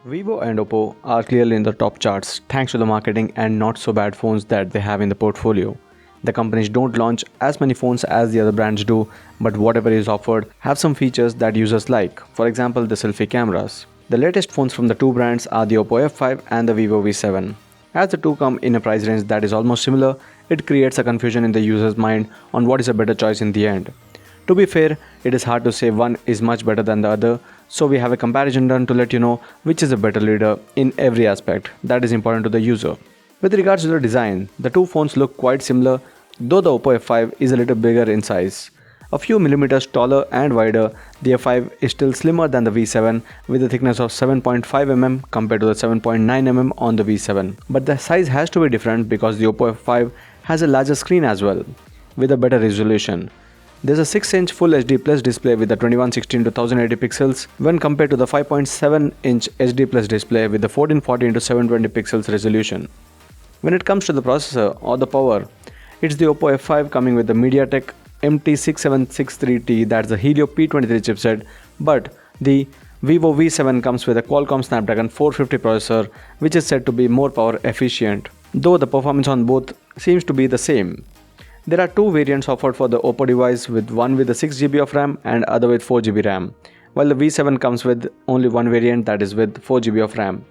Vivo and OPPO are clearly in the top charts thanks to the marketing and not so bad phones that they have in the portfolio. The companies don't launch as many phones as the other brands do, but whatever is offered have some features that users like, for example the selfie cameras. The latest phones from the two brands are the OPPO F5 and the Vivo V7. As the two come in a price range that is almost similar, it creates a confusion in the user's mind on what is a better choice in the end. To be fair, it is hard to say one is much better than the other, so we have a comparison done to let you know which is a better leader in every aspect that is important to the user. With regards to the design, the two phones look quite similar, though the OPPO F5 is a little bigger in size. A few millimeters taller and wider, the F5 is still slimmer than the V7 with a thickness of 7.5 mm compared to the 7.9 mm on the V7. But the size has to be different because the OPPO F5 has a larger screen as well, with a better resolution. There's a 6-inch Full HD Plus display with the 2160 x 1080 pixels when compared to the 5.7-inch HD Plus display with the 1440 x 720 pixels resolution. When it comes to the processor or the power, it's the OPPO F5 coming with the MediaTek MT6763T, that's the Helio P23 chipset, but the Vivo V7 comes with a Qualcomm Snapdragon 450 processor, which is said to be more power efficient, though the performance on both seems to be the same. There are two variants offered for the OPPO device, with one with the 6GB of RAM and other with 4GB RAM, while the V7 comes with only one variant, that is with 4GB of RAM.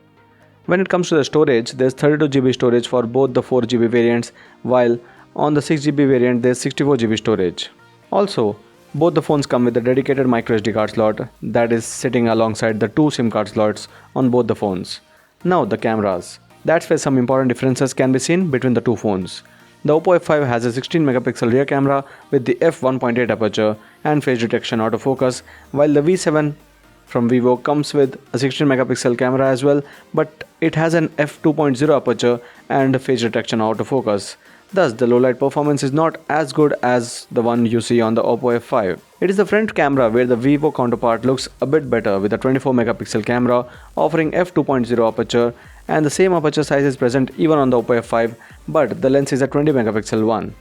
When it comes to the storage, there's 32GB storage for both the 4GB variants, while on the 6GB variant there's 64GB storage. Also, both the phones come with a dedicated microSD card slot that is sitting alongside the two SIM card slots on both the phones. Now the cameras. That's where some important differences can be seen between the two phones. The OPPO F5 has a 16 megapixel rear camera with the f1.8 aperture and face detection autofocus, while the V7 from Vivo comes with a 16 megapixel camera as well, but it has an f2.0 aperture and face detection autofocus. Thus, the low light performance is not as good as the one you see on the OPPO F5. It is the front camera where the Vivo counterpart looks a bit better with a 24 megapixel camera offering f2.0 aperture, and the same aperture size is present even on the OPPO F5, but the lens is a 20 megapixel one.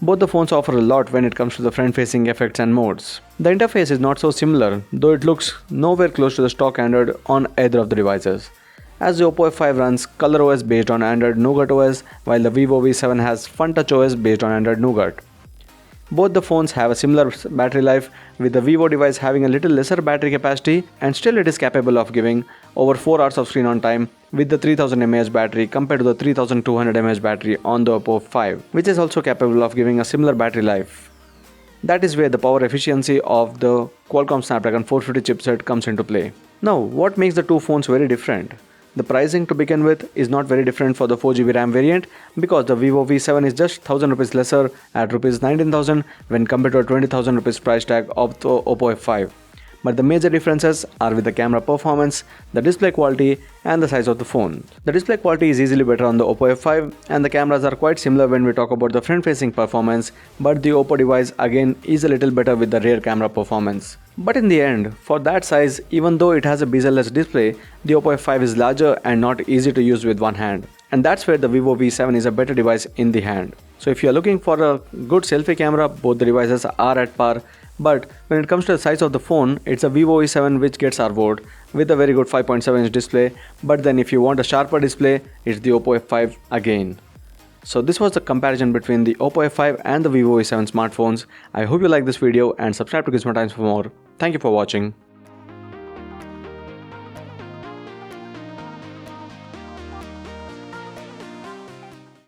Both the phones offer a lot when it comes to the front-facing effects and modes. The interface is not so similar, though it looks nowhere close to the stock Android on either of the devices, as the OPPO F5 runs ColorOS based on Android Nougat OS, while the Vivo V7 has FunTouch OS based on Android Nougat. Both the phones have a similar battery life, with the Vivo device having a little lesser battery capacity, and still it is capable of giving over 4 hours of screen on time with the 3000 mAh battery compared to the 3200 mAh battery on the OPPO F5, which is also capable of giving a similar battery life. That is where the power efficiency of the Qualcomm Snapdragon 450 chipset comes into play. Now, what makes the two phones very different? The pricing to begin with is not very different for the 4GB RAM variant because the Vivo V7 is just 1000 rupees lesser at rupees 19,000 when compared to a 20,000 rupees price tag of the OPPO F5. But the major differences are with the camera performance, the display quality and the size of the phone. The display quality is easily better on the OPPO F5 and the cameras are quite similar when we talk about the front-facing performance, but the OPPO device again is a little better with the rear camera performance. But in the end, for that size, even though it has a bezel-less display, the OPPO F5 is larger and not easy to use with one hand. And that's where the Vivo V7 is a better device in the hand. So if you are looking for a good selfie camera, both the devices are at par. But when it comes to the size of the phone, it's a Vivo V7 which gets our vote with a very good 5.7-inch display. But then if you want a sharper display, it's the OPPO F5 again. So this was the comparison between the OPPO F5 and the Vivo V7 smartphones. I hope you like this video and subscribe to Gizmo Times for more. Thank you for watching.